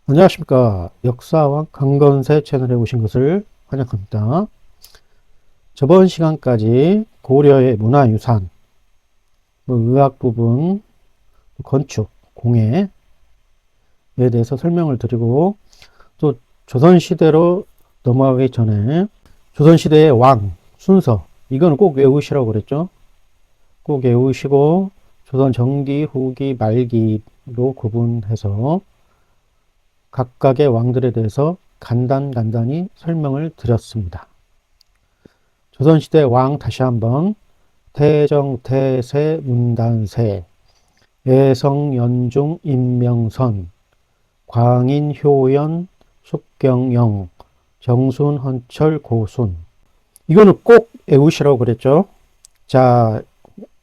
안녕하십니까. 역사왕 강건세 채널에 오신 것을 환영합니다. 저번 시간까지 고려의 문화유산, 의학 부분, 건축, 공예에 대해서 설명을 드리고, 또 조선시대로 넘어가기 전에 조선시대의 왕, 순서, 이거는 꼭 외우시라고 그랬죠. 꼭 외우시고 조선 전기, 후기, 말기로 구분해서 각각의 왕들에 대해서 간단히 설명을 드렸습니다. 조선시대 왕 다시 한번 태정, 태세, 문단세, 예성, 연중, 임명선, 광인, 효연, 숙경영, 정순, 헌철, 고순. 이거는 꼭 외우시라고 그랬죠. 자,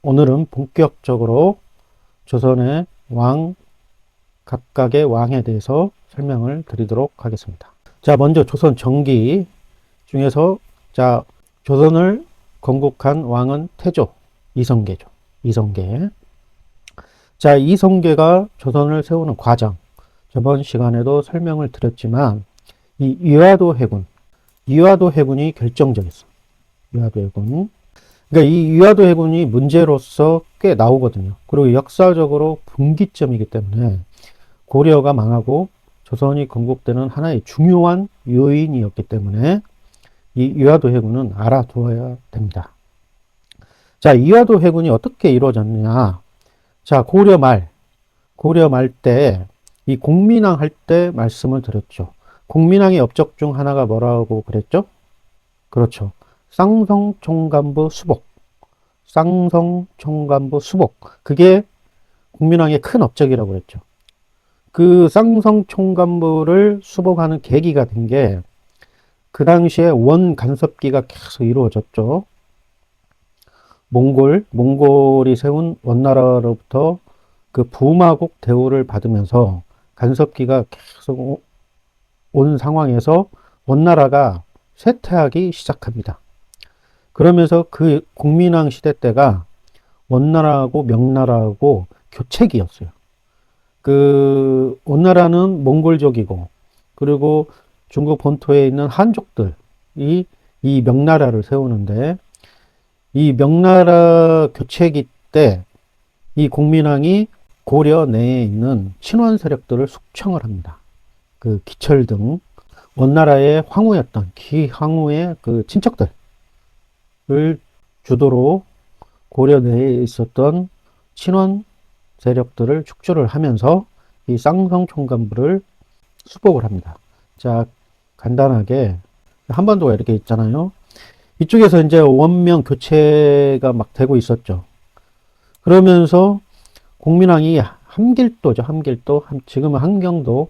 오늘은 본격적으로 조선의 왕, 각각의 왕에 대해서 설명을 드리도록 하겠습니다. 자, 먼저 조선 정기 중에서 자, 조선을 건국한 왕은 태조, 이성계죠. 이성계. 자, 이성계가 조선을 세우는 과정. 저번 시간에도 설명을 드렸지만 이 이화도 해군이 결정적이었어. 이화도 해군. 그러니까 이 이화도 해군이 문제로서 꽤 나오거든요. 그리고 역사적으로 분기점이기 때문에 고려가 망하고 조선이 건국되는 하나의 중요한 요인이었기 때문에 이 이화도 해군은 알아두어야 됩니다. 자, 이화도 해군이 어떻게 이루어졌느냐. 자, 고려 말 때 이 공민왕 할 때 말씀을 드렸죠. 공민왕의 업적 중 하나가 뭐라고 그랬죠? 그렇죠. 쌍성총관부 수복. 쌍성총관부 수복. 그게 공민왕의 큰 업적이라고 그랬죠. 그 쌍성총관부를 수복하는 계기가 된 게 그 당시에 원 간섭기가 계속 이루어졌죠. 몽골이 세운 원나라로부터 그 부마국 대우를 받으면서 간섭기가 계속 온 상황에서 원나라가 쇠퇴하기 시작합니다. 그러면서 그 공민왕 시대 때가 원나라하고 명나라하고 교체기였어요. 그 원나라는 몽골족이고 그리고 중국 본토에 있는 한족들이 이 명나라를 세우는데 이 명나라 교체기 때 이 공민왕이 고려 내에 있는 친원 세력들을 숙청을 합니다. 그 기철 등 원나라의 황후였던 기황후의 그 친척들을 주도로 고려 내에 있었던 친원 세력들을 축출을 하면서 이 쌍성총관부를 수복을 합니다. 자, 간단하게 한반도가 이렇게 있잖아요. 이쪽에서 이제 원명 교체가 막 되고 있었죠. 그러면서 공민왕이 함길도죠. 함길도. 지금은 함경도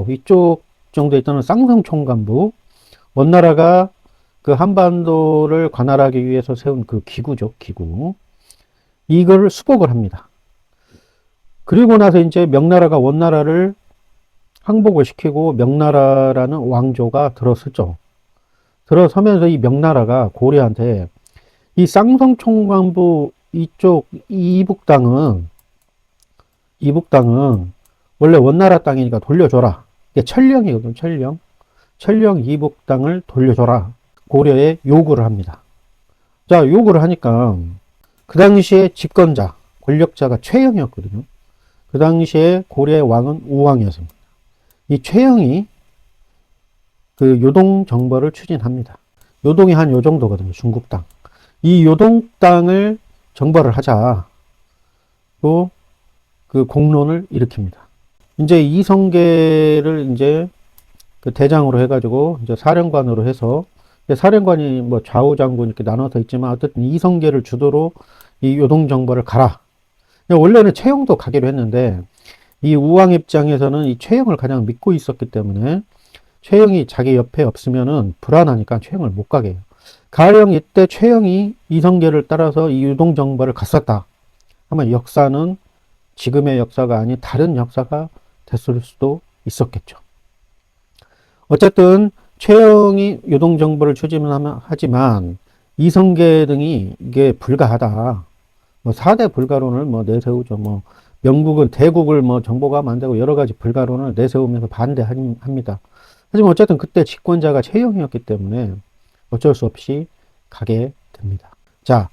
이쪽 정도에 있던 쌍성총관부. 원나라가 그 한반도를 관할하기 위해서 세운 그 기구죠. 기구. 이걸 수복을 합니다. 그리고 나서 이제 명나라가 원나라를 항복을 시키고 명나라라는 왕조가 들어서죠. 들어서면서 이 명나라가 고려한테 이 쌍성총관부 이쪽 이북 땅은 원래 원나라 땅이니까 돌려줘라. 이게 천령이거든. 천령 이북 땅을 돌려줘라. 고려에 요구를 합니다. 자, 요구를 하니까 그 당시에 집권자, 권력자가 최영이었거든요. 그 당시에 고려의 왕은 우왕이었습니다. 이 최영이 그 요동 정벌을 추진합니다. 요동이 한 요 정도거든요. 중국 땅. 이 요동 땅을 정벌을 하자. 또 그 공론을 일으킵니다. 이제 이성계를 이제 그 대장으로 해가지고 이제 사령관으로 해서 사령관이 뭐 좌우 장군 이렇게 나눠서 있지만 어쨌든 이성계를 주도로 이 요동 정벌을 가라. 원래는 최영도 가기로 했는데 이 우왕 입장에서는 이 최영을 가장 믿고 있었기 때문에 최영이 자기 옆에 없으면은 불안하니까 최영을 못 가게 해요. 가령 이때 최영이 이성계를 따라서 이 요동 정벌을 갔었다 하면 역사는 지금의 역사가 아닌 다른 역사가 됐을 수도 있었겠죠. 어쨌든 최영이 요동 정벌을 추진하지만 이성계 등이 이게 불가하다. 뭐 4대 불가론을 뭐 내세우죠. 뭐 영국은 대국을 뭐 정복하면 안 되고 여러 가지 불가론을 내세우면서 반대합니다. 하지만 어쨌든 그때 집권자가 최영이었기 때문에 어쩔 수 없이 가게 됩니다. 자,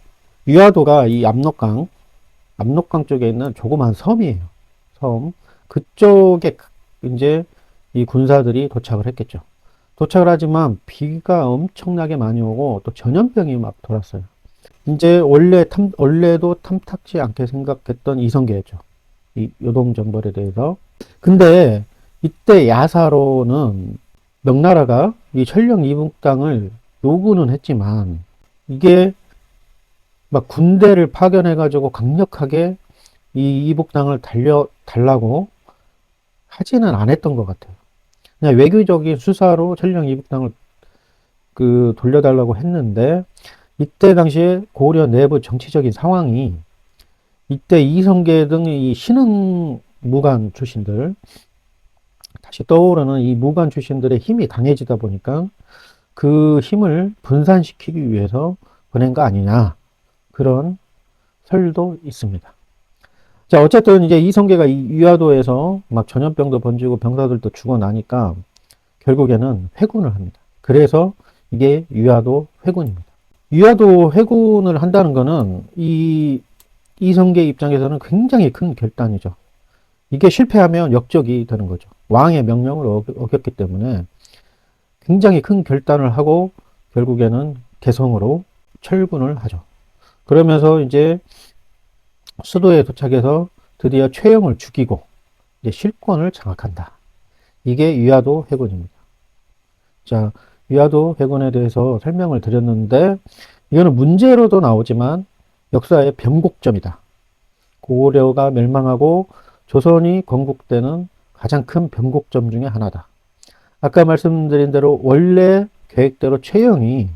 유화도가 이 압록강 쪽에 있는 조그만 섬이에요. 섬. 그쪽에 이제 이 군사들이 도착을 했겠죠. 도착을 하지만 비가 엄청나게 많이 오고 또 전염병이 막 돌았어요. 이제 원래도 탐탁지 않게 생각했던 이성계였죠. 이 요동정벌에 대해서. 근데 이때 야사로는 명나라가 이 천령 이북 땅을 요구는 했지만 이게 막 군대를 파견해가지고 강력하게 이 이북 땅을 달라고 하지는 않았던 것 같아요. 그냥 외교적인 수사로 천령 이북 땅을 그 돌려달라고 했는데 이때 당시에 고려 내부 정치적인 상황이 이때 이성계 등의 이 신흥 무관 출신들 다시 떠오르는 이 무관 출신들의 힘이 강해지다 보니까 그 힘을 분산시키기 위해서 보낸 거 아니냐 그런 설도 있습니다. 자, 어쨌든 이제 이성계가 이 유화도에서 막 전염병도 번지고 병사들도 죽어나니까 결국에는 회군을 합니다. 그래서 이게 유화도 회군입니다. 유화도 회군을 한다는 거는 이 이성계 입장에서는 굉장히 큰 결단이죠. 이게 실패하면 역적이 되는 거죠. 왕의 명령을 어겼기 때문에 굉장히 큰 결단을 하고 결국에는 개성으로 철군을 하죠. 그러면서 이제 수도에 도착해서 드디어 최영을 죽이고 이제 실권을 장악한다. 이게 유화도 회군입니다. 자, 유화도 회군에 대해서 설명을 드렸는데 이거는 문제로도 나오지만 역사의 변곡점이다. 고려가 멸망하고 조선이 건국되는 가장 큰 변곡점 중에 하나다. 아까 말씀드린 대로 원래 계획대로 최영이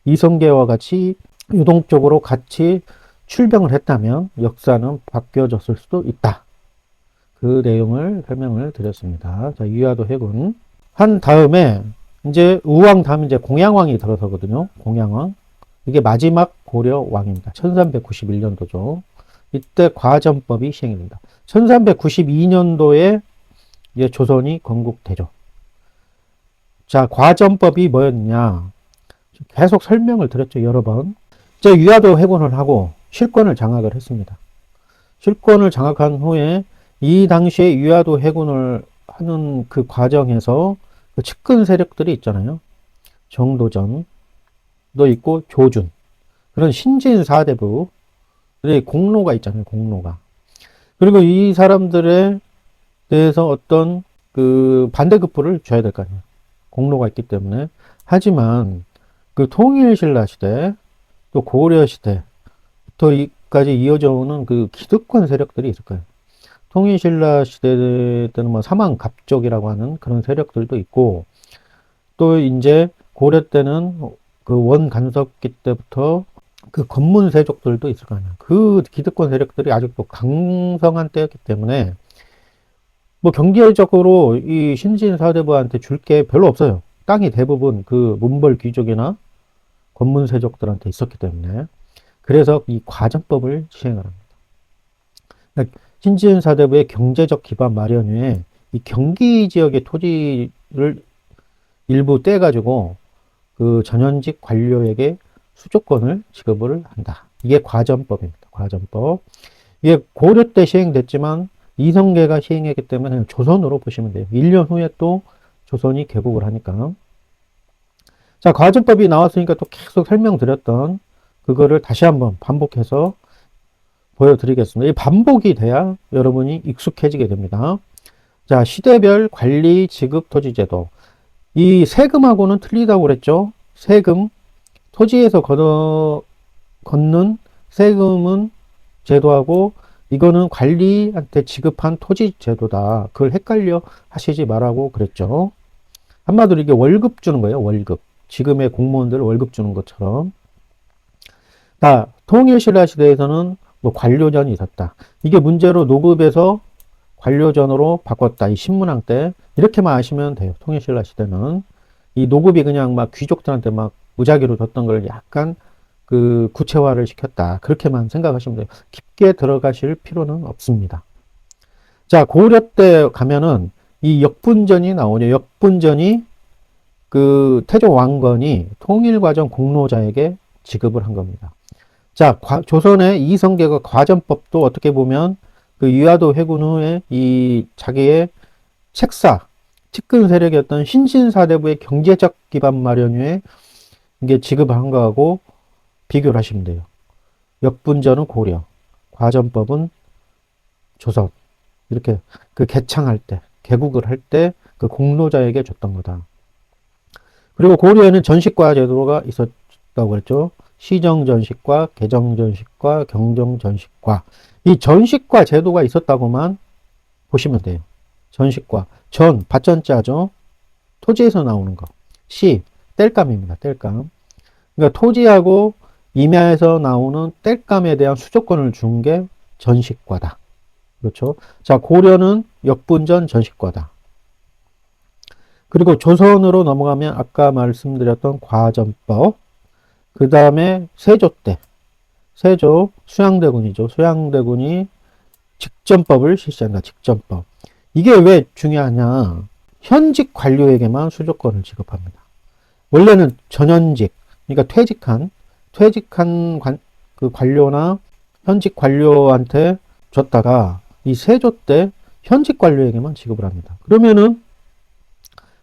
이성계와 같이 유동적으로 같이 출병을 했다면 역사는 바뀌어졌을 수도 있다. 그 내용을 설명을 드렸습니다. 자, 유화도 회군 한 다음에 이제 우왕 다음 이제 공양왕이 들어서거든요. 공양왕. 이게 마지막 고려 왕입니다. 1391년도죠. 이때 과전법이 시행이 됩니다. 1392년도에 이제 조선이 건국되죠. 자, 과전법이 뭐였냐? 계속 설명을 드렸죠, 여러 번. 이제 유화도 회군을 하고 실권을 장악을 했습니다. 실권을 장악한 후에 이 당시에 유화도 회군을 하는 그 과정에서 그 측근 세력들이 있잖아요. 정도전도 있고 조준. 그런 신진 사대부의 공로가 있잖아요, 공로가. 그리고 이 사람들에 대해서 어떤 그 반대급부를 줘야 될 거 아니에요. 공로가 있기 때문에. 하지만 그 통일신라 시대 또 고려 시대부터까지 이어져 오는 그 기득권 세력들이 있을 거예요. 통일신라 시대 때는 뭐 사망갑족이라고 하는 그런 세력들도 있고 또 이제 고려 때는 그 원간섭기 때부터 그 건문세족들도 있을 거 아니에요. 그 기득권 세력들이 아직도 강성한 때였기 때문에 뭐 경제적으로 이 신진 사대부한테 줄 게 별로 없어요. 땅이 대부분 그 문벌 귀족이나 건문세족들한테 있었기 때문에 그래서 이 과전법을 시행을 합니다. 그러니까 신진 사대부의 경제적 기반 마련 위에 이 경기 지역의 토지를 일부 떼가지고 그 전현직 관료에게 수조권을 지급을 한다. 이게 과전법입니다. 과전법. 이게 고려 때 시행됐지만 이성계가 시행했기 때문에 조선으로 보시면 돼요. 1년 후에 또 조선이 개국을 하니까. 자, 과전법이 나왔으니까 또 계속 설명드렸던 그거를 다시 한번 반복해서 보여드리겠습니다. 이 반복이 돼야 여러분이 익숙해지게 됩니다. 자, 시대별 관리 지급 토지제도. 이 세금하고는 틀리다고 그랬죠. 세금, 토지에서 걷는 세금은 제도하고 이거는 관리한테 지급한 토지 제도다. 그걸 헷갈려 하시지 말라고 그랬죠. 한마디로 이게 월급 주는 거예요. 월급. 지금의 공무원들 월급 주는 것처럼. 자, 통일신라 시대에서는 뭐 관료전이 있었다. 이게 문제로 노급에서 관료전으로 바꿨다. 이 신문왕 때 이렇게만 아시면 돼요. 통일신라 시대는 이 노급이 그냥 막 귀족들한테 막 무작위로 줬던 걸 약간 구체화를 시켰다. 그렇게만 생각하시면 돼요. 깊게 들어가실 필요는 없습니다. 자, 고려 때 가면은 이 역분전이 나오죠. 역분전이 태조 왕건이 통일과정 공로자에게 지급을 한 겁니다. 자, 조선의 이성계가 과전법도 어떻게 보면 위화도 회군 후에 이 자기의 책사, 측근 세력이었던 신신사대부의 경제적 기반 마련 후에 이게 지급을 한 거하고 비교를 하시면 돼요. 역분전은 고려, 과전법은 조선. 이렇게 개창할 때, 개국을 할 때 공로자에게 줬던 거다. 그리고 고려에는 전식과 제도가 있었다고 그랬죠. 시정전식과, 개정전식과, 경정전식과. 이 전식과 제도가 있었다고만 보시면 돼요. 전식과. 밭전자죠. 토지에서 나오는 거. 땔감입니다. 땔감. 그러니까 토지하고 임야에서 나오는 땔감에 대한 수조권을 준 게 전식과다. 그렇죠. 자, 고려는 역분전 전식과다. 그리고 조선으로 넘어가면 아까 말씀드렸던 과전법, 그 다음에 세조 때, 세조 수양대군이죠. 수양대군이 직전법을 실시한다. 직전법. 이게 왜 중요하냐? 현직 관료에게만 수조권을 지급합니다. 원래는 전현직, 그러니까 퇴직한 관료나 현직 관료한테 줬다가 이 세조 때 현직 관료에게만 지급을 합니다. 그러면은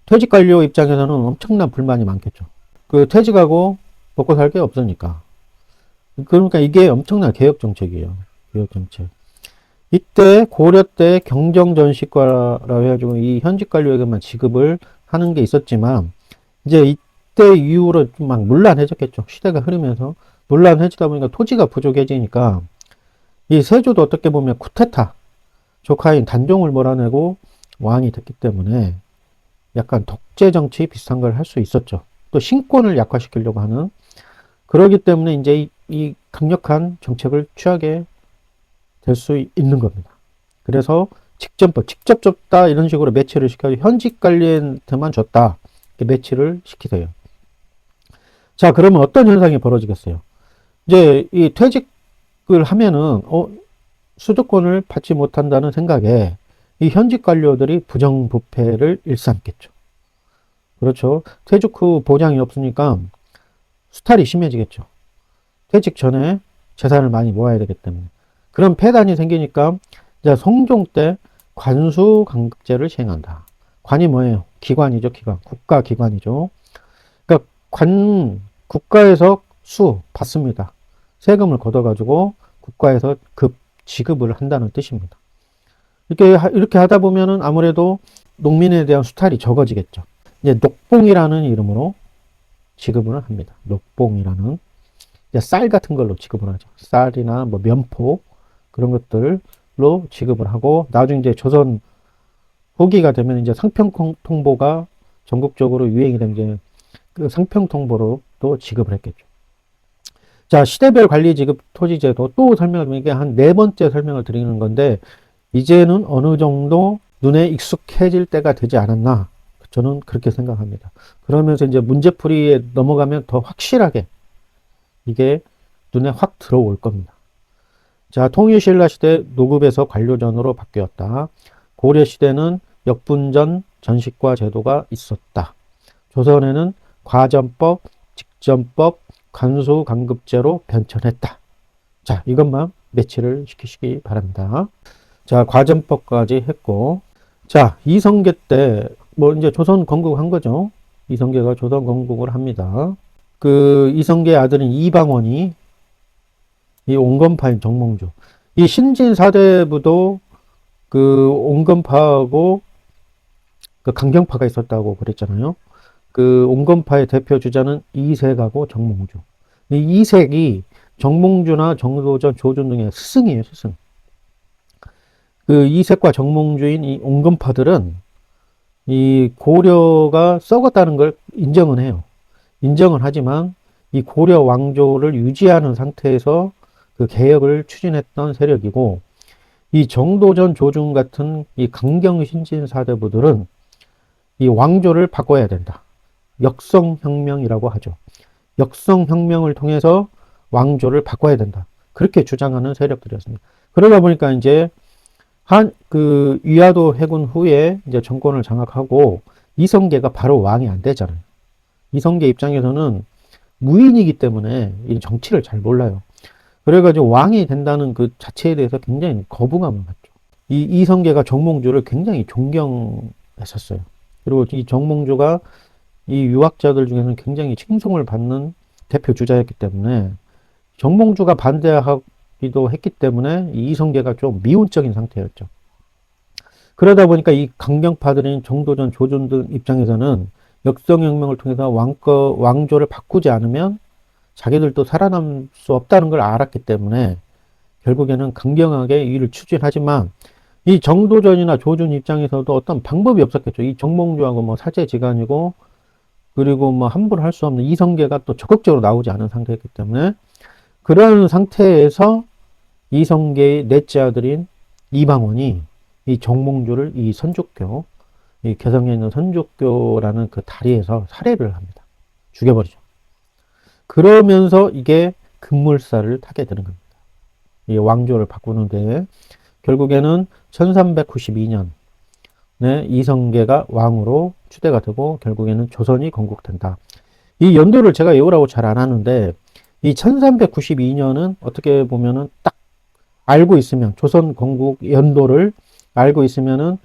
퇴직 관료 입장에서는 엄청난 불만이 많겠죠. 퇴직하고 먹고 살 게 없으니까. 그러니까 이게 엄청난 개혁 정책이에요. 개혁 정책. 이때 고려 때 경정전식과라고 해가지고 이 현직 관료에게만 지급을 하는 게 있었지만 이제 이때 이후로 좀 막 문란해졌겠죠. 시대가 흐르면서 문란해지다 보니까 토지가 부족해지니까 이 세조도 어떻게 보면 쿠데타 조카인 단종을 몰아내고 왕이 됐기 때문에 약간 독재 정치 비슷한 걸 할 수 있었죠. 또 신권을 약화시키려고 하는 그러기 때문에 이제 이 강력한 정책을 취하게 될 수 있는 겁니다. 그래서 직접 줬다 이런 식으로 매치를 시켜서 현직 관리한테만 줬다 이렇게 매치를 시키세요. 자, 그러면 어떤 현상이 벌어지겠어요? 이제 이 퇴직을 하면은 수도권을 받지 못한다는 생각에 이 현직 관료들이 부정부패를 일삼겠죠. 그렇죠. 퇴직 후 보장이 없으니까 수탈이 심해지겠죠. 퇴직 전에 재산을 많이 모아야 되기 때문에. 그런 폐단이 생기니까 이제 성종 때 관수강급제를 시행한다. 관이 뭐예요? 기관이죠, 기관. 국가기관이죠. 그러니까 국가에서 받습니다. 세금을 걷어가지고 국가에서 지급을 한다는 뜻입니다. 이렇게 하다 보면은 아무래도 농민에 대한 수탈이 적어지겠죠. 이제 녹봉이라는 이름으로 지급을 합니다. 녹봉이라는 쌀 같은 걸로 지급을 하죠. 쌀이나 뭐 면포 그런 것들로 지급을 하고 나중에 이제 조선 후기가 되면 이제 상평통보가 전국적으로 유행이 된 이제 상평통보로 또 지급을 했겠죠. 자, 시대별 관리 지급 토지제도 또 설명을 드리는 게 한 네 번째 설명을 드리는 건데 이제는 어느 정도 눈에 익숙해질 때가 되지 않았나 저는 그렇게 생각합니다. 그러면서 이제 문제풀이에 넘어가면 더 확실하게 이게 눈에 확 들어올 겁니다. 자, 통일신라 시대 노급에서 관료전으로 바뀌었다. 고려 시대는 역분전 전식과 제도가 있었다. 조선에는 과전법, 직전법, 관수강급제로 변천했다. 자, 이것만 매치를 시키시기 바랍니다. 자, 과전법까지 했고, 자, 이성계 때, 이제 조선 건국한 거죠. 이성계가 조선 건국을 합니다. 이성계의 아들인 이방원이 이 온건파인 정몽주. 이 신진사대부도 온건파하고 강경파가 있었다고 그랬잖아요. 온건파의 대표 주자는 이색하고 정몽주. 이 이색이 정몽주나 정도전, 조준 등의 스승이에요, 스승. 이색과 정몽주인 이 온건파들은 이 고려가 썩었다는 걸 인정은 해요. 인정을 하지만 이 고려 왕조를 유지하는 상태에서 개혁을 추진했던 세력이고 이 정도전, 조준 같은 이 강경신진 사대부들은 이 왕조를 바꿔야 된다. 역성혁명이라고 하죠. 역성혁명을 통해서 왕조를 바꿔야 된다. 그렇게 주장하는 세력들이었습니다. 그러다 보니까 이제 위화도 해군 후에 이제 정권을 장악하고 이성계가 바로 왕이 안 되잖아요. 이성계 입장에서는 무인이기 때문에 이 정치를 잘 몰라요. 그래가지고 왕이 된다는 그 자체에 대해서 굉장히 거부감을 갖죠. 이 이성계가 정몽주를 굉장히 존경했었어요. 그리고 이 정몽주가 이 유학자들 중에서는 굉장히 칭송을 받는 대표 주자였기 때문에 정몽주가 반대하기도 했기 때문에 이 이성계가 좀 미온적인 상태였죠. 그러다 보니까 이 강경파들인 정도전, 조준들 입장에서는 역성혁명을 통해서 왕조를 바꾸지 않으면 자기들도 살아남을 수 없다는 걸 알았기 때문에 결국에는 강경하게 이를 추진하지만 이 정도전이나 조준 입장에서도 어떤 방법이 없었겠죠. 이 정몽주하고 뭐 사제지간이고 그리고 뭐 함부로 할 수 없는 이성계가 또 적극적으로 나오지 않은 상태였기 때문에 그런 상태에서 이성계의 넷째 아들인 이방원이 이 정몽주를 이 선족교, 이 개성에 있는 선족교라는 그 다리에서 살해를 합니다. 죽여버리죠. 그러면서 이게 급물살을 타게 되는 겁니다. 이 왕조를 바꾸는데 결국에는 1392년에 이성계가 왕으로 추대가 되고 결국에는 조선이 건국된다. 이 연도를 제가 외우라고 잘 안 하는데 이 1392년은 어떻게 보면은 딱 알고 있으면 조선 건국 연도를 알고 있으면은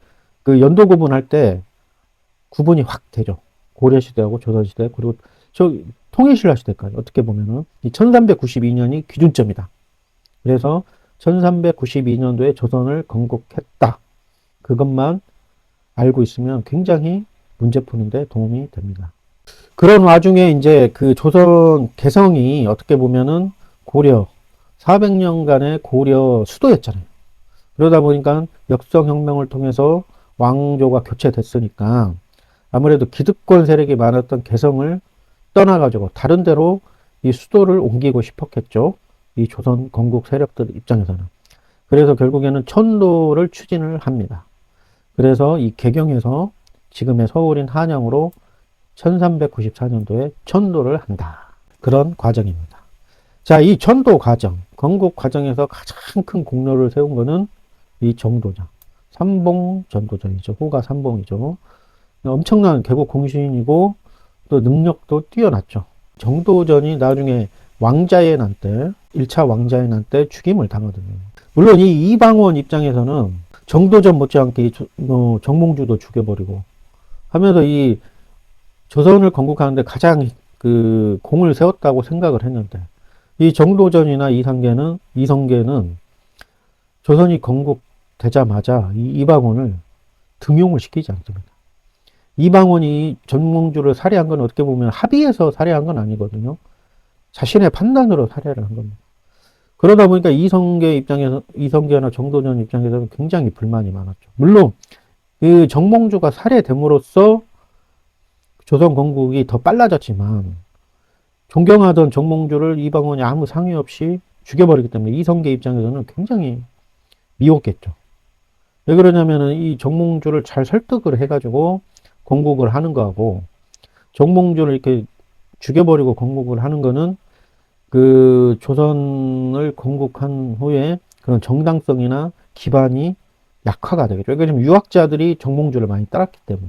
그 연도 구분할 때 구분이 확 되죠. 고려시대하고 조선시대 그리고 통일신라 시대까지 어떻게 보면은 이 1392년이 기준점이다. 그래서 1392년도에 조선을 건국했다. 그것만 알고 있으면 굉장히 문제 푸는데 도움이 됩니다. 그런 와중에 이제 그 조선 개성이 어떻게 보면은 고려 400년간의 고려 수도였잖아요. 그러다 보니까 역성혁명을 통해서 왕조가 교체됐으니까 아무래도 기득권 세력이 많았던 개성을 떠나가지고 다른 데로 이 수도를 옮기고 싶었겠죠. 이 조선 건국 세력들 입장에서는. 그래서 결국에는 천도를 추진을 합니다. 그래서 이 개경에서 지금의 서울인 한양으로 1394년도에 천도를 한다. 그런 과정입니다. 자, 이 천도 과정, 건국 과정에서 가장 큰 공로를 세운 것은 이 정도전, 삼봉 전도전이죠. 호가 삼봉이죠. 엄청난 개국 공신이고 또 능력도 뛰어났죠. 정도전이 나중에 왕자의 난 때, 1차 왕자의 난 때 죽임을 당하거든요. 물론 이 이방원 입장에서는 정도전 못지않게 정몽주도 죽여버리고 하면서 이 조선을 건국하는데 가장 그 공을 세웠다고 생각을 했는데 이 정도전이나 이성계는 조선이 건국되자마자 이 이방원을 등용을 시키지 않습니다. 이방원이 정몽주를 살해한 건 어떻게 보면 합의해서 살해한 건 아니거든요. 자신의 판단으로 살해를 한 겁니다. 그러다 보니까 이성계나 정도전 입장에서는 굉장히 불만이 많았죠. 물론 그 정몽주가 살해됨으로써 조선 건국이 더 빨라졌지만 존경하던 정몽주를 이방원이 아무 상의 없이 죽여버리기 때문에 이성계 입장에서는 굉장히 미웠겠죠. 왜 그러냐면은 이 정몽주를 잘 설득을 해가지고 건국을 하는 거하고 정몽주를 이렇게 죽여버리고 건국을 하는 거는 그 조선을 건국한 후에 그런 정당성이나 기반이 약화가 되겠죠. 왜냐하면 유학자들이 정몽주를 많이 따랐기 때문에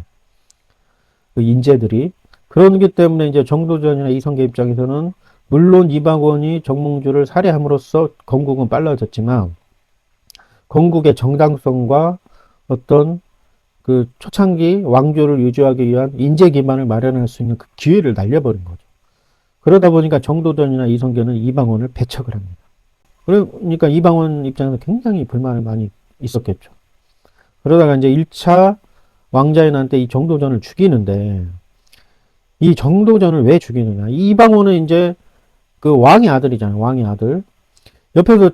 그 인재들이 그러기 때문에 이제 정도전이나 이성계 입장에서는 물론 이방원이 정몽주를 살해함으로써 건국은 빨라졌지만 건국의 정당성과 어떤 그 초창기 왕조를 유지하기 위한 인재 기반을 마련할 수 있는 그 기회를 날려버린 거죠. 그러다 보니까 정도전이나 이성계는 이방원을 배척을 합니다. 그러니까 이방원 입장에서 굉장히 불만이 많이 있었겠죠. 그러다가 이제 1차 왕자의 난 때 이 정도전을 죽이는데 이 정도전을 왜 죽이느냐. 이방원은 이제 그 왕의 아들이잖아요. 왕의 아들. 옆에서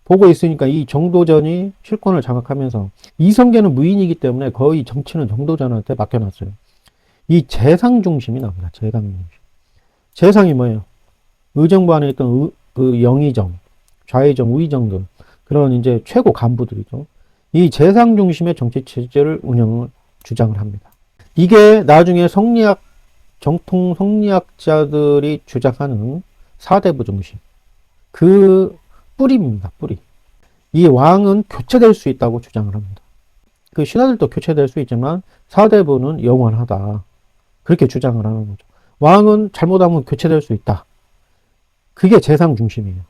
보고 있으니까 이 정도전이 실권을 장악하면서 이성계는 무인이기 때문에 거의 정치는 정도전한테 맡겨놨어요. 이 재상 중심이 나옵니다. 재상 중심. 재상이 뭐예요? 의정부 안에 있던 그 영의정, 좌의정, 우의정 등 그런 이제 최고 간부들이죠. 이 재상 중심의 정치 체제를 주장을 합니다. 이게 나중에 정통 성리학자들이 주장하는 사대부 중심. 그 뿌리입니다. 뿌리. 이 왕은 교체될 수 있다고 주장을 합니다. 그 신하들도 교체될 수 있지만 사대부는 영원하다. 그렇게 주장을 하는 거죠. 왕은 잘못하면 교체될 수 있다. 그게 재상 중심이에요.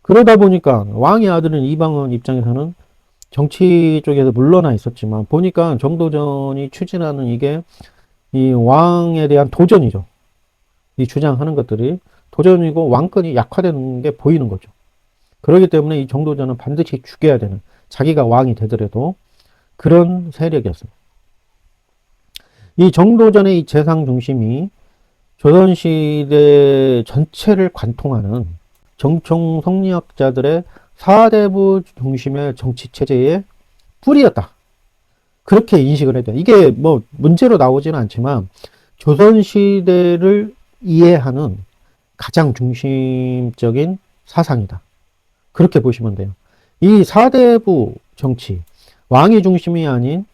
그러다 보니까 왕의 아들은 이방원 입장에서는 정치 쪽에서 물러나 있었지만 보니까 정도전이 추진하는 이게 이 왕에 대한 도전이죠. 이 주장하는 것들이 도전이고 왕권이 약화되는 게 보이는 거죠. 그렇기 때문에 이 정도전은 반드시 죽여야 되는, 자기가 왕이 되더라도 그런 세력이었습니다. 이 정도전의 이 재상 중심이 조선시대 전체를 관통하는 정총 성리학자들의 사대부 중심의 정치체제의 뿌리였다. 그렇게 인식을 해야 돼. 이게 뭐 문제로 나오지는 않지만 조선시대를 이해하는 가장 중심적인 사상이다. 그렇게 보시면 돼요. 이 사대부 정치, 왕이 중심이 아닌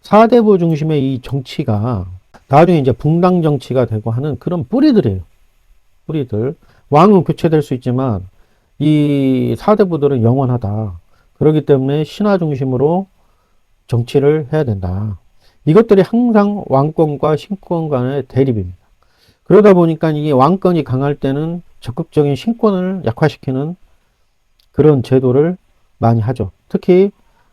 사대부 중심의 이 정치가 나중에 이제 붕당 정치가 되고 하는 그런 뿌리들이에요. 뿌리들. 왕은 교체될 수 있지만 이 사대부들은 영원하다. 그렇기 때문에 신하 중심으로 정치를 해야 된다. 이것들이 항상 왕권과 신권 간의 대립입니다. 그러다 보니까 이 왕권이 강할 때는 적극적인 신권을 약화시키는 그런 제도를 많이 하죠. 특히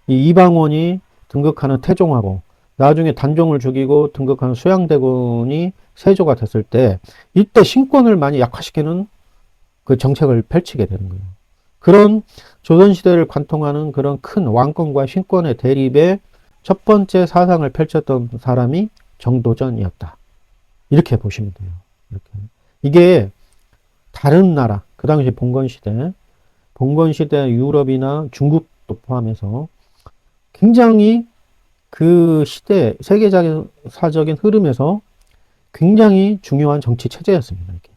이 이방원이 등극하는 태종하고 나중에 단종을 죽이고 등극하는 수양대군이 세조가 됐을 때 이때 신권을 많이 약화시키는 그 정책을 펼치게 되는 거예요. 그런 조선시대를 관통하는 그런 큰 왕권과 신권의 대립의 첫 번째 사상을 펼쳤던 사람이 정도전이었다. 이렇게 보시면 돼요. 이렇게. 이게 다른 나라, 그 당시 봉건시대 유럽이나 중국도 포함해서 굉장히 그 시대, 세계사적인 흐름에서 굉장히 중요한 정치 체제였습니다. 이렇게.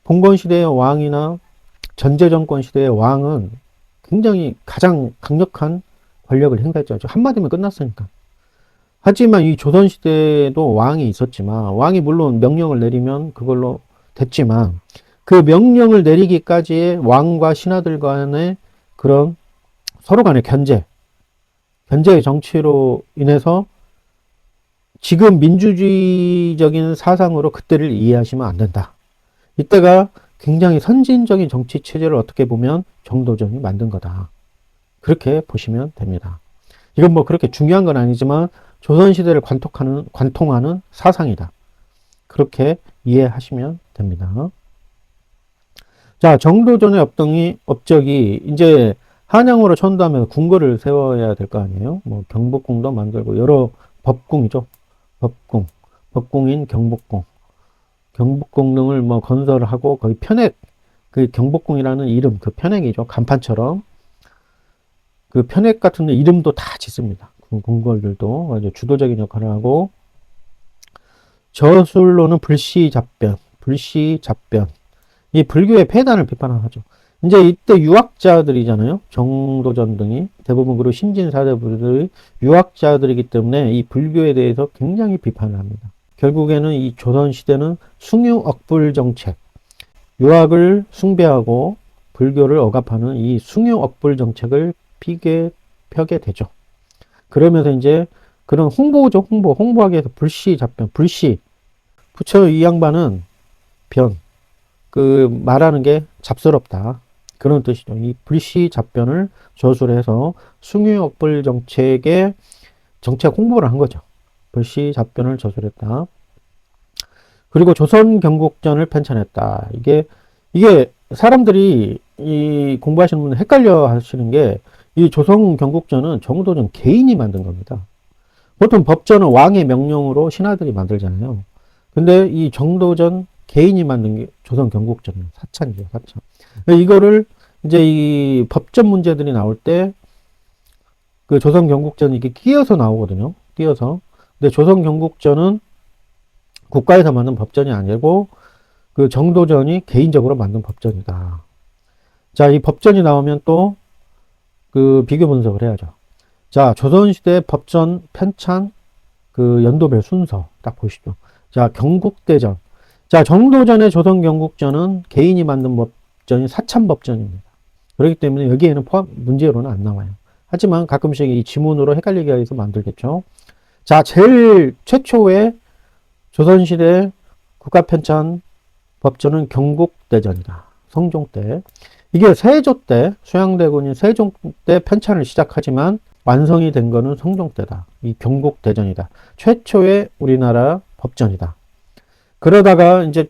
봉건시대의 왕이나 전제정권 시대의 왕은 굉장히 가장 강력한 권력을 행사했죠. 한마디면 끝났으니까. 하지만 이 조선시대에도 왕이 있었지만, 왕이 물론 명령을 내리면 그걸로 됐지만, 그 명령을 내리기까지의 왕과 신하들 간의 그런 서로 간의 견제의 정치로 인해서 지금 민주주의적인 사상으로 그때를 이해하시면 안 된다. 이때가 굉장히 선진적인 정치 체제를 어떻게 보면 정도전이 만든 거다. 그렇게 보시면 됩니다. 이건 뭐 그렇게 중요한 건 아니지만 조선시대를 관통하는 사상이다. 그렇게 이해하시면 됩니다. 자, 정도전의 업적이 이제 한양으로 천도하면서 궁궐을 세워야 될 거 아니에요? 뭐 경복궁도 만들고 여러 법궁이죠. 법궁인 경복궁. 경복궁 등을 뭐 건설하고 거의 편액, 그 경복궁이라는 이름, 그 편액이죠. 간판처럼. 그 편액 같은 이름도 다 짓습니다. 궁궐들도 아주 주도적인 역할을 하고, 저술로는 불시잡변. 이 불교의 폐단을 비판하죠. 이제 이때 유학자들이잖아요. 정도전 등이 대부분 그리고 신진사대부들이 유학자들이기 때문에 이 불교에 대해서 굉장히 비판을 합니다. 결국에는 이 조선시대는 숭유억불 정책, 유학을 숭배하고 불교를 억압하는 이 숭유억불 정책을 펴게 되죠. 그러면서 이제 그런 홍보죠. 홍보하기 위해서 불시잡변, 부처 이 양반은 말하는 게 잡스럽다. 그런 뜻이죠. 이 불시잡변을 저술해서 숭유억불 정책의 정책 홍보를 한 거죠. 불시잡변을 저술했다. 그리고 조선 경국전을 편찬했다. 이게 사람들이 이 공부하시는 분들 헷갈려 하시는 게, 이 조선 경국전은 정도전 개인이 만든 겁니다. 보통 법전은 왕의 명령으로 신하들이 만들잖아요. 근데 이 정도전 개인이 만든 게 조선 경국전은 사찬이죠, 사찬. 이거를 이제 이 법전 문제들이 나올 때 그 조선 경국전 이게 끼어서 나오거든요. 근데 조선 경국전은 국가에서 만든 법전이 아니고 그 정도전이 개인적으로 만든 법전이다. 자, 이 법전이 나오면 또 그 비교 분석을 해야죠. 자, 조선시대 법전 편찬 그 연도별 순서 딱 보시죠. 자, 경국대전. 자, 정도전의 조선 경국전은 개인이 만든 법전이 사참법전입니다. 그렇기 때문에 여기에는 문제로는 안 나와요. 하지만 가끔씩 이 지문으로 헷갈리게 해서 만들겠죠. 자, 제일 최초의 조선시대 국가편찬 법전은 경국대전이다. 성종 때. 이게 세조 때, 수양대군인 세종 때 편찬을 시작하지만 완성이 된 거는 성종 때다. 이 경국대전이다. 최초의 우리나라 법전이다. 그러다가 이제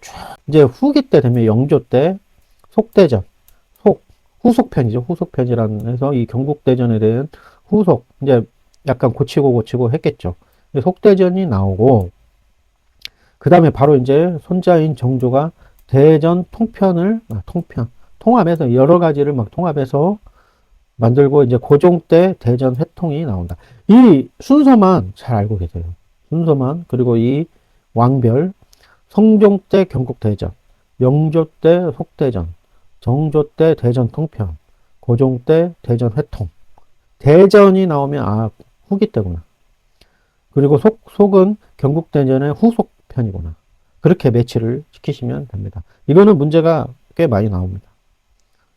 후기 때 되면 영조 때 속대전, 후속편이죠. 후속편이라는 해서 이 경국대전에 대한 후속, 이제 약간 고치고 했겠죠. 속대전이 나오고, 그 다음에 바로 이제 손자인 정조가 대전 통합해서 여러 가지를 막 통합해서 만들고, 이제 고종 때 대전 회통이 나온다. 이 순서만 잘 알고 계세요. 순서만. 그리고 이 왕별, 성종 때 경국대전, 영조 때 속대전, 정조 때 대전 통편, 고종 때 대전 회통. 대전이 나오면 후기 때구나. 그리고 속은 경국대전의 후속편이구나. 그렇게 매치를 시키시면 됩니다. 이거는 문제가 꽤 많이 나옵니다.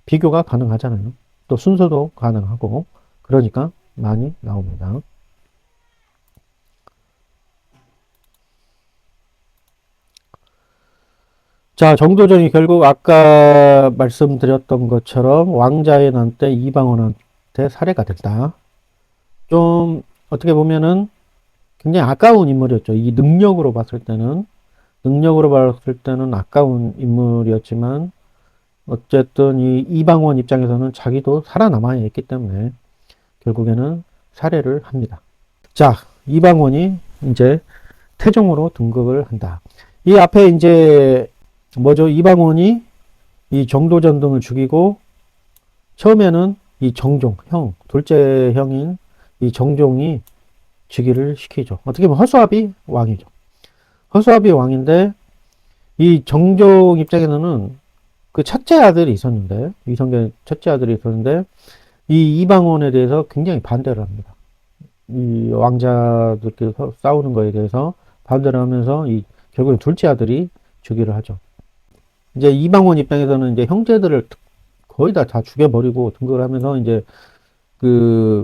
비교가 가능하잖아요. 또 순서도 가능하고, 그러니까 많이 나옵니다. 자, 정도전이 결국 아까 말씀드렸던 것처럼 왕자의 난 때 이방원한테 살해가 됐다. 좀 어떻게 보면은 굉장히 아까운 인물이었죠. 이 능력으로 봤을 때는 아까운 인물이었지만, 어쨌든 이 이방원 입장에서는 자기도 살아남아야 했기 때문에 결국에는 살해를 합니다. 자, 이방원이 이제 태종으로 등극을 한다. 이 앞에 이제 뭐죠? 이방원이 이 정도전 등을 죽이고, 처음에는 이 정종, 둘째 형인 이 정종이 즉위를 시키죠. 어떻게 보면 허수아비 왕이죠. 허수아비 왕인데, 이 정종 입장에서는 그 첫째 아들이 있었는데, 이성계 첫째 아들이 있었는데, 이 이방원에 대해서 굉장히 반대를 합니다. 이 왕자들끼리 싸우는 거에 대해서 반대를 하면서 결국에 둘째 아들이 즉위를 하죠. 이제 이방원 입장에서는 이제 형제들을 거의 다 죽여버리고 등극을 하면서 이제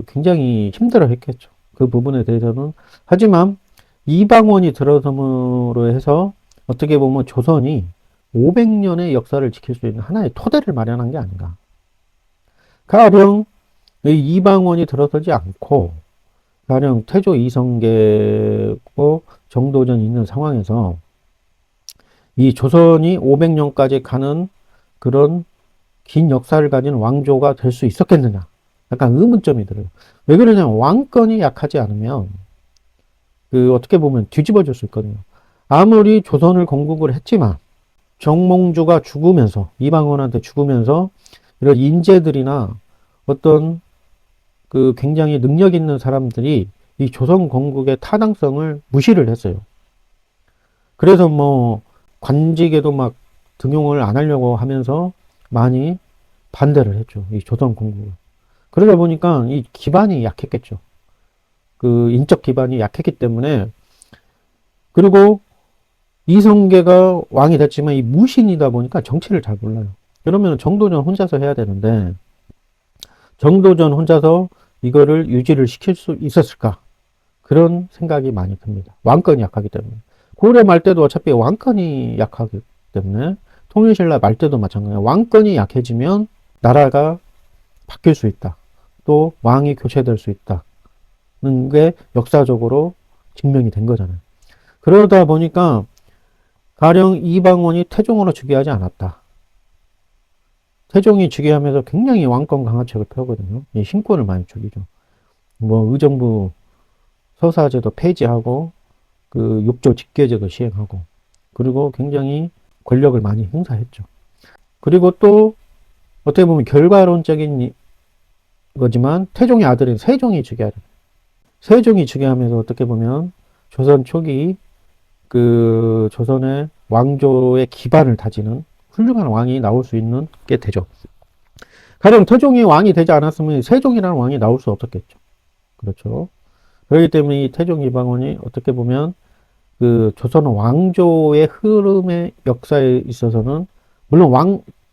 굉장히 힘들어 했겠죠. 그 부분에 대해서는. 하지만 이방원이 들어섬으로 해서 어떻게 보면 조선이 500년의 역사를 지킬 수 있는 하나의 토대를 마련한 게 아닌가. 가령 이방원이 들어서지 않고, 가령 태조 이성계고 정도전이 있는 상황에서 이 조선이 500년까지 가는 그런 긴 역사를 가진 왕조가 될 수 있었겠느냐. 약간 의문점이 들어요. 왜 그러냐면 왕권이 약하지 않으면 어떻게 보면 뒤집어질 수 있거든요. 아무리 조선을 건국을 했지만 정몽주가 죽으면서, 이방원한테 죽으면서 이런 인재들이나 어떤 굉장히 능력 있는 사람들이 이 조선 건국의 타당성을 무시를 했어요. 그래서 관직에도 막 등용을 안 하려고 하면서 많이 반대를 했죠. 이 조선 건국을. 그러다 보니까 이 기반이 약했겠죠. 인적 기반이 약했기 때문에. 그리고 이성계가 왕이 됐지만 이 무신이다 보니까 정치를 잘 몰라요. 그러면 정도전 혼자서 해야 되는데, 정도전 혼자서 이거를 유지를 시킬 수 있었을까? 그런 생각이 많이 듭니다. 왕권이 약하기 때문에. 고려 말 때도 어차피 왕권이 약하기 때문에, 통일신라 말 때도 마찬가지예요. 왕권이 약해지면 나라가 바뀔 수 있다. 또 왕이 교체될 수 있다는 게 역사적으로 증명이 된 거잖아요. 그러다 보니까 가령 이방원이 태종으로 즉위하지 않았다. 태종이 즉위하면서 굉장히 왕권 강화책을 펴거든요. 이 신권을 많이 죽이죠. 의정부 서사제도 폐지하고, 6조 직계제도 시행하고, 그리고 굉장히 권력을 많이 행사했죠. 그리고 또 어떻게 보면 결과론적인 거지만 태종의 아들인 세종이 즉위하죠. 세종이 즉위하면서 어떻게 보면 조선 초기 조선의 왕조의 기반을 다지는 훌륭한 왕이 나올 수 있는 게 되죠. 가령 태종이 왕이 되지 않았으면 세종이라는 왕이 나올 수 없었겠죠. 그렇죠. 그렇기 때문에 이 태종 이방원이 어떻게 보면 조선 왕조의 흐름의 역사에 있어서는, 물론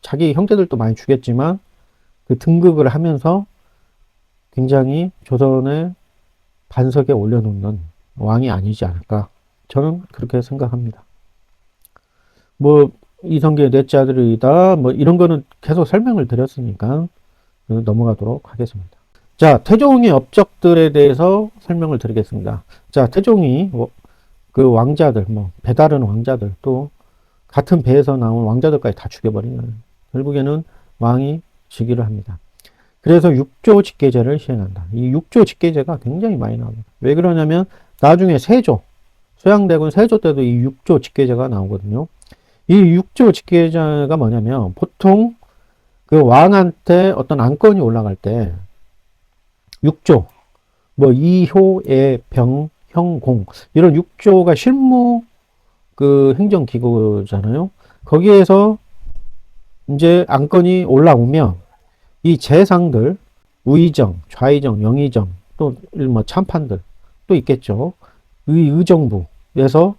자기 형제들도 많이 죽였지만 그 등극을 하면서 굉장히 조선의 반석에 올려놓는 왕이 아니지 않을까. 저는 그렇게 생각합니다. 뭐 이성계의 넷째 아들이다 뭐 이런 거는 계속 설명을 드렸으니까 넘어가도록 하겠습니다. 자, 태종의 업적들에 대해서 설명을 드리겠습니다. 자, 태종이 그 왕자들, 뭐 배다른 왕자들, 또 같은 배에서 나온 왕자들까지 다 죽여버린 거예요. 결국에는 왕이 즉위를 합니다. 그래서 육조 직계제를 시행한다. 이 육조 직계제가 굉장히 많이 나옵니다. 왜 그러냐면 나중에 세조, 소양대군 세조 때도 이 육조 직계제가 나오거든요. 이 육조 직계제가 뭐냐면 보통 그 왕한테 어떤 안건이 올라갈 때 육조, 뭐 이효, 애, 병, 형, 공 이런 육조가 실무 그 행정기구잖아요. 거기에서 이제 안건이 올라오면 이 재상들 우의정, 좌의정, 영의정 또 뭐 참판들 또 있겠죠. 의정부에서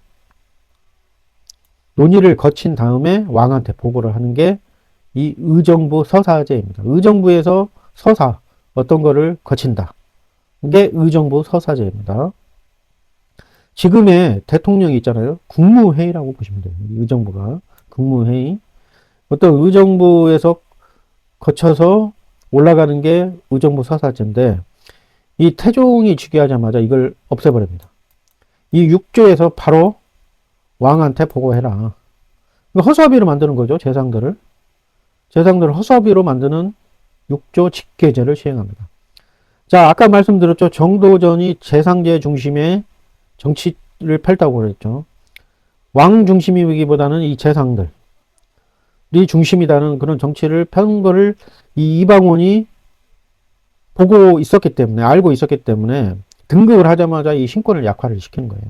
논의를 거친 다음에 왕한테 보고를 하는 게 이 의정부 서사제입니다. 의정부에서 서사 어떤 거를 거친다. 이게 의정부 서사제입니다. 지금의 대통령이 있잖아요. 국무회의라고 보시면 돼요. 의정부가 국무회의. 어떤 의정부에서 거쳐서 올라가는 게 의정부 서사제인데 이 태종이 즉위하자마자 이걸 없애버립니다. 이 6조에서 바로 왕한테 보고해라. 허수아비로 만드는 거죠. 재상들을 허수아비로 만드는 6조 직계제를 시행합니다. 자, 아까 말씀드렸죠. 정도전이 재상제 중심의 정치를 펼다고 그랬죠. 왕 중심이기보다는 이 재상들이 중심이라는 그런 정치를 편 거를 이 이방원이 보고 있었기 때문에, 알고 있었기 때문에 등극을 하자마자 이 신권을 약화를 시키는 거예요.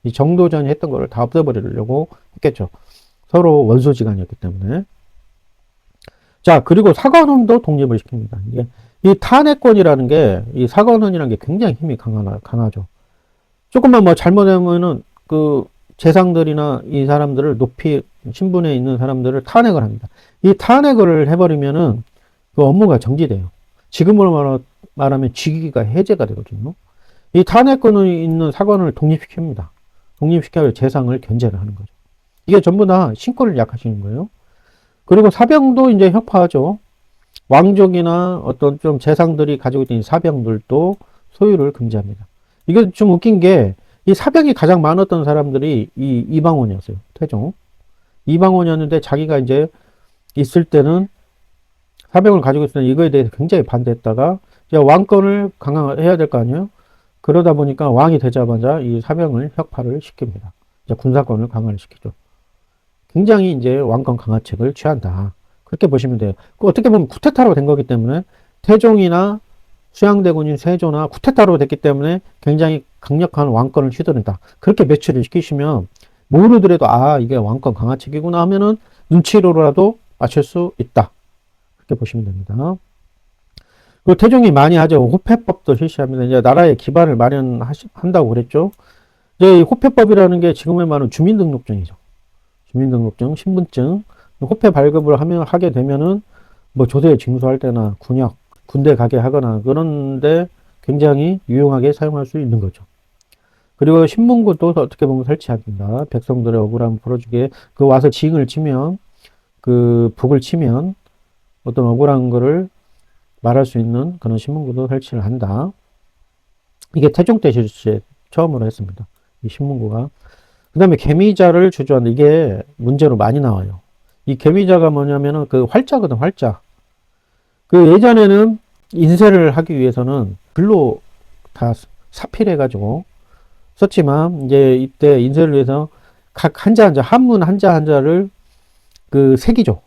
이 정도전이 했던 거를 다 없애버리려고 했겠죠. 서로 원소지간이었기 때문에. 자, 그리고 사관원도 독립을 시킵니다. 이게 이 탄핵권이라는 게, 이 사관원이라는 게 굉장히 힘이 강하죠. 조금만 뭐 잘못하면은 그 재상들이나 이 사람들을 높이 신분에 있는 사람들을 탄핵을 합니다. 이 탄핵을 해버리면은 그 업무가 정지돼요. 지금으로 말하면 직위가 해제가 되거든요. 이 탄핵권이 있는 사관원을 독립시킵니다. 독립시켜 재상을 견제를 하는 거죠. 이게 전부 다 신권을 약화시키는 거예요. 그리고 사병도 이제 혁파하죠. 왕족이나 어떤 좀 재상들이 가지고 있는 사병들도 소유를 금지합니다. 이게 좀 웃긴 게 이 사병이 가장 많았던 사람들이 이 이방원이었어요. 태종. 이방원이었는데 자기가 이제 있을 때는 사병을 가지고 있을 때는 이거에 대해서 굉장히 반대했다가 이제 왕권을 강화해야 될 거 아니에요? 그러다 보니까 왕이 되자마자 이 사병을 혁파를 시킵니다. 이제 군사권을 강화를 시키죠. 굉장히 이제 왕권 강화책을 취한다. 그렇게 보시면 돼요. 어떻게 보면 쿠데타로 된 거기 때문에 태종이나 수양대군인 세조나 쿠데타로 됐기 때문에 굉장히 강력한 왕권을 휘두른다. 그렇게 매치를 시키시면 모르더라도 아 이게 왕권 강화책이구나 하면은 눈치로라도 맞출 수 있다. 그렇게 보시면 됩니다. 그리고 태종이 많이 하죠. 호패법도 실시합니다. 이제 나라의 기반을 마련한다고 그랬죠. 이제 이 호패법이라는 게 지금의 말은 주민등록증이죠. 주민등록증, 신분증, 호패 발급을 하게 되면은 뭐 조세에 징수할 때나 군역, 군대 가게 하거나 그런데 굉장히 유용하게 사용할 수 있는 거죠. 그리고 신문고도 어떻게 보면 설치합니다. 백성들의 억울함을 풀어주게 그 와서 징을 치면 그 북을 치면 어떤 억울한 거를 말할 수 있는 그런 신문고도 설치를 한다. 이게 태종 때 실제 처음으로 했습니다. 이 신문고가. 그 다음에 개미자를 주조한다. 이게 문제로 많이 나와요. 이 개미자가 뭐냐면은 그 활자거든, 활자. 그 예전에는 인쇄를 하기 위해서는 글로 다 사필해가지고 썼지만 이제 이때 인쇄를 위해서 각 한자 한자, 한문 한자 한자를 그 새기죠.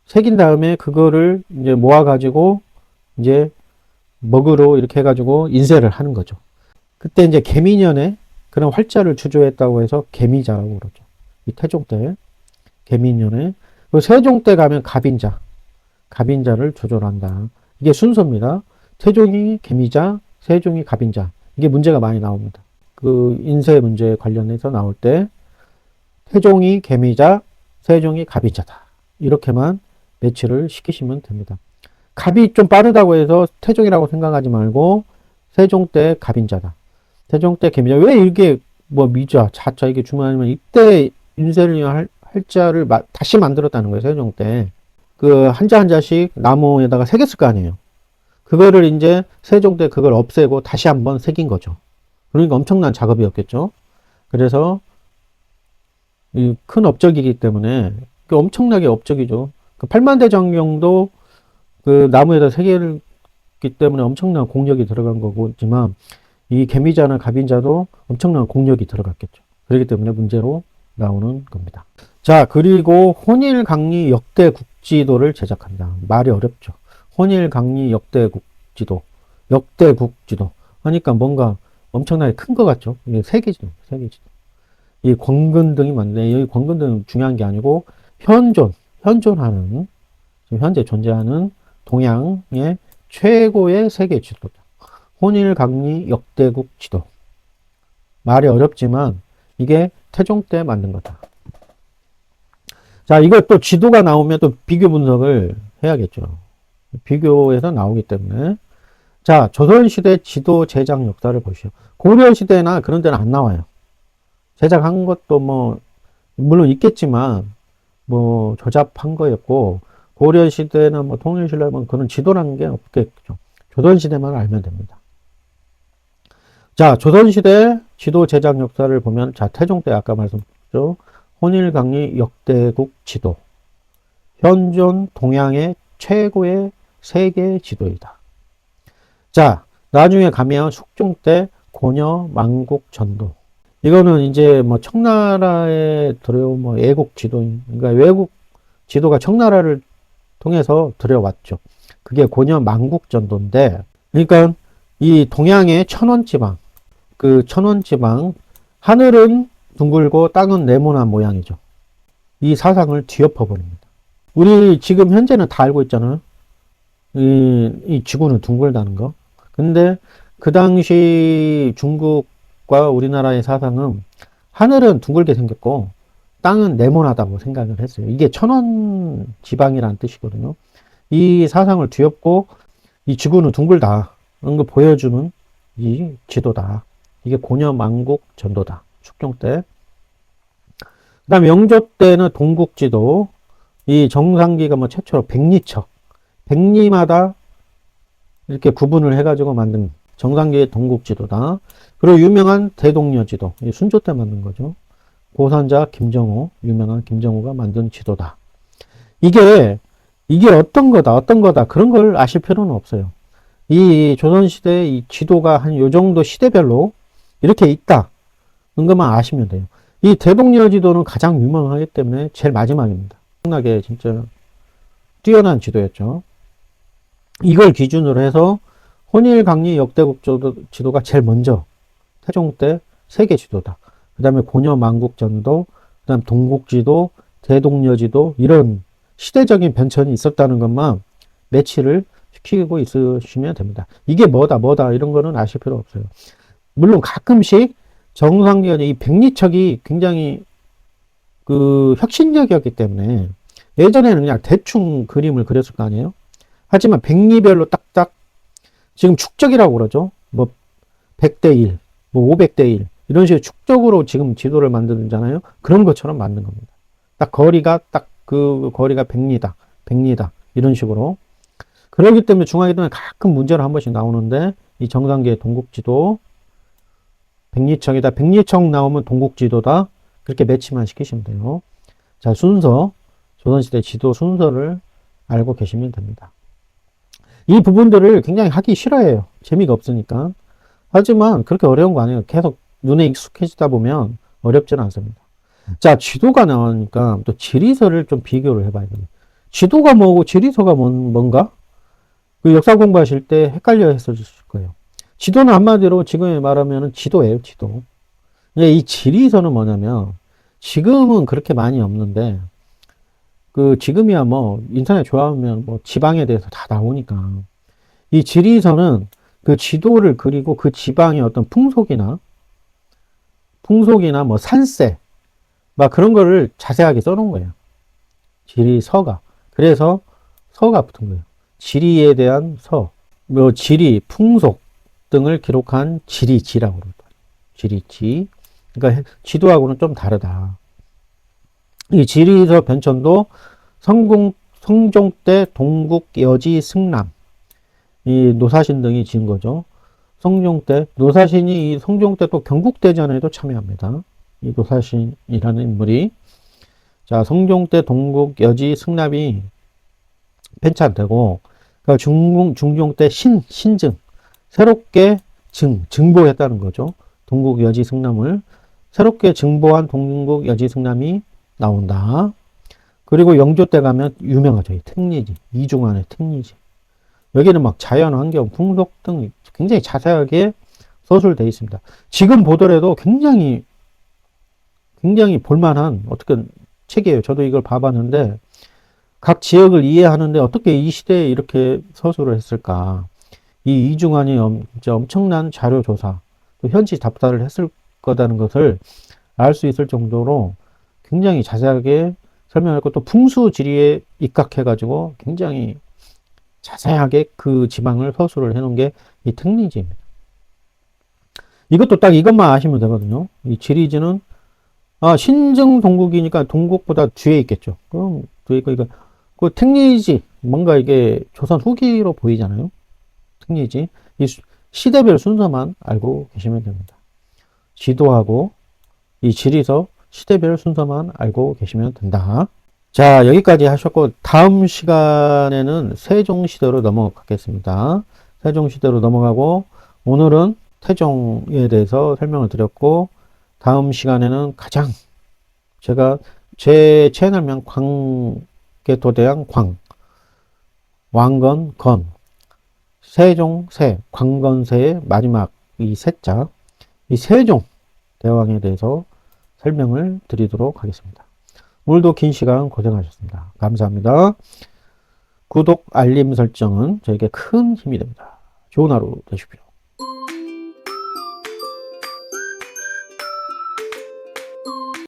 새긴 다음에 그거를 이제 모아가지고 이제 먹으로 이렇게 해가지고 인쇄를 하는 거죠. 그때 이제 개미년에 그런 활자를 주조했다고 해서 개미자라고 그러죠. 이 태종 때 개미년에 세종 때 가면 갑인자, 갑인자를 조절한다. 이게 순서입니다. 태종이 개미자, 세종이 갑인자. 이게 문제가 많이 나옵니다. 그 인쇄 문제 관련해서 나올 때 태종이 개미자, 세종이 갑인자다. 이렇게만 매치를 시키시면 됩니다. 갑이 좀 빠르다고 해서 태종이라고 생각하지 말고 세종 때 갑인자다. 세종 때 개미자. 왜 이게 뭐 미자, 자자 이게 중요하냐면 이때 윤세리와 할자를 다시 만들었다는 거예요. 세종 때. 그 한자 한자씩 나무에다가 새겼을 거 아니에요. 그거를 이제 세종 때 그걸 없애고 다시 한번 새긴 거죠. 그러니까 엄청난 작업이었겠죠. 그래서 이 큰 업적이기 때문에 엄청나게 업적이죠. 그 팔만대장경도 그 나무에다 새겼기 때문에 엄청난 공력이 들어간 거지만 이 개미자나 갑인자도 엄청난 공력이 들어갔겠죠. 그렇기 때문에 문제로 나오는 겁니다. 자, 그리고 혼일강리 역대국지도를 제작한다. 말이 어렵죠. 혼일강리 역대국지도, 역대국지도 하니까 뭔가 엄청나게 큰 것 같죠. 이게 세계지도, 세계지도. 이 권근등이 맞는데 여기 권근등은 중요한 게 아니고 현존하는 지금 현재 존재하는 동양의 최고의 세계 지도다. 혼일강리 역대국 지도. 말이 어렵지만 이게 태종 때 만든 거다. 자, 이걸 또 지도가 나오면 또 비교 분석을 해야겠죠. 비교해서 나오기 때문에. 자, 조선시대 지도 제작 역사를 보시오. 고려시대나 그런 데는 안 나와요. 제작한 것도 뭐, 물론 있겠지만, 뭐, 조잡한 거였고, 고려시대나 뭐, 통일신라면 그런 지도라는 게 없겠죠. 조선시대만 알면 됩니다. 자, 조선시대 지도 제작 역사를 보면, 자, 태종 때 아까 말씀드렸죠. 혼일강리 역대국 지도. 현존 동양의 최고의 세계 지도이다. 자, 나중에 가면 숙종 때 고려 만국 전도. 이거는 이제 뭐 청나라에 들어온 뭐 애국 지도, 그러니까 외국 지도가 청나라를 통해서 들어왔죠. 그게 고려 만국 전도인데, 그러니까 이 동양의 천원지방, 그 천원지방, 하늘은 둥글고 땅은 네모난 모양이죠. 이 사상을 뒤엎어버립니다. 우리 지금 현재는 다 알고 있잖아요. 이 지구는 둥글다는 거. 근데 그 당시 중국과 우리나라의 사상은 하늘은 둥글게 생겼고 땅은 네모나다고 생각을 했어요. 이게 천원 지방이라는 뜻이거든요. 이 사상을 뒤엎고 이 지구는 둥글다. 이런 거 보여주는 이 지도다. 이게 고려 만국 전도다. 숙종 때. 그 다음에 영조 때는 동국지도. 이 정상기가 뭐 최초로 백리척. 백리마다 이렇게 구분을 해가지고 만든 정상기의 동국지도다. 그리고 유명한 대동여지도. 순조 때 만든 거죠. 고산자 김정호, 유명한 김정호가 만든 지도다. 이게 어떤 거다. 그런 걸 아실 필요는 없어요. 이 조선시대 이 지도가 한 요 정도 시대별로 이렇게 있다. 그런 것만 아시면 돼요. 이 대동여지도는 가장 유명하기 때문에 제일 마지막입니다. 엄청나게 진짜 뛰어난 지도였죠. 이걸 기준으로 해서 혼일강리 역대국 지도가 제일 먼저 태종 때 세계 지도다. 그 다음에 고려 만국 전도, 그 다음 동국지도, 대동여지도 이런 시대적인 변천이 있었다는 것만 매치를 시키고 있으시면 됩니다. 이게 뭐다 이런 거는 아실 필요 없어요. 물론 가끔씩 정상기가 이 백리척이 굉장히 그 혁신적이었기 때문에 예전에는 그냥 대충 그림을 그렸을 거 아니에요. 하지만 백리별로 딱딱 지금 축적이라고 그러죠. 뭐 100대 1, 뭐 500대 1 이런 식으로 축적으로 지금 지도를 만드잖아요. 그런 것처럼 만든 겁니다. 딱 거리가 딱 그 거리가 백리다 이런 식으로. 그렇기 때문에 중앙이동에 가끔 문제로 한 번씩 나오는데 이 정상기의 동국지도 백리척이다. 백리척 나오면 동국지도다. 그렇게 매치만 시키시면 돼요. 자, 순서 조선시대 지도 순서를 알고 계시면 됩니다. 이 부분들을 굉장히 하기 싫어해요. 재미가 없으니까. 하지만 그렇게 어려운 거 아니에요. 계속 눈에 익숙해지다 보면 어렵지는 않습니다. 자, 지도가 나오니까 또 지리서를 좀 비교를 해봐야 됩니다. 지도가 뭐고 지리서가 뭔가? 그 역사 공부하실 때 헷갈려 했을 거예요. 지도는 한마디로 지금 말하면 지도예요, 지도. 이 지리서는 뭐냐면 지금은 그렇게 많이 없는데 그 지금이야 뭐 인터넷 좋아하면 뭐 지방에 대해서 다 나오니까 이 지리서는 그 지도를 그리고 그 지방의 어떤 풍속이나 뭐 산세 막 그런 거를 자세하게 써놓은 거예요. 지리서가. 그래서 서가 붙은 거예요. 지리에 대한 서, 뭐 지리, 풍속 등을 기록한 지리지라고 그러거든요. 지리지. 그러니까 지도하고는 좀 다르다. 이 지리서 변천도 성종 때 동국, 여지, 승남, 이 노사신 등이 지은 거죠. 성종 때, 노사신이 이 성종 때 또 경국대전에도 참여합니다. 이 노사신이라는 인물이. 자, 성종 때 동국, 여지, 승남이 편찬되고, 그러니까 중종 때 신증, 새롭게 증보했다는 거죠. 동국, 여지, 승남을. 새롭게 증보한 동국, 여지, 승남이 나온다. 그리고 영조 때 가면 유명하죠. 이 택리지. 이중환의 택리지. 여기는 막 자연, 환경, 풍속 등 굉장히 자세하게 서술되어 있습니다. 지금 보더라도 굉장히 볼만한 어떻게 책이에요. 저도 이걸 봐봤는데 각 지역을 이해하는데 어떻게 이 시대에 이렇게 서술을 했을까. 이 이중환이 진짜 엄청난 자료 조사, 또 현지 답사를 했을 거라는 것을 알 수 있을 정도로 굉장히 자세하게 설명했고, 또 풍수 지리에 입각해가지고 굉장히 자세하게 그 지방을 서술을 해놓은 게 이 택리지입니다. 이것도 딱 이것만 아시면 되거든요. 이 지리지는 신증 동국이니까 동국보다 뒤에 있겠죠. 그럼 뒤에 이거 그 택리지 뭔가 이게 조선 후기로 보이잖아요. 택리지 이 시대별 순서만 알고 계시면 됩니다. 지도하고 이 지리서 시대별 순서만 알고 계시면 된다. 자, 여기까지 하셨고 다음 시간에는 세종시대로 넘어가겠습니다. 세종시대로 넘어가고 오늘은 태종에 대해서 설명을 드렸고 다음 시간에는 가장 제가 제 채널명 광개토대왕 광, 왕건 건, 세종 세, 광건세의 마지막 이 세자, 이 세종 대왕에 대해서 설명을 드리도록 하겠습니다. 오늘도 긴 시간 고생하셨습니다. 감사합니다. 구독, 알림 설정은 저에게 큰 힘이 됩니다. 좋은 하루 되십시오.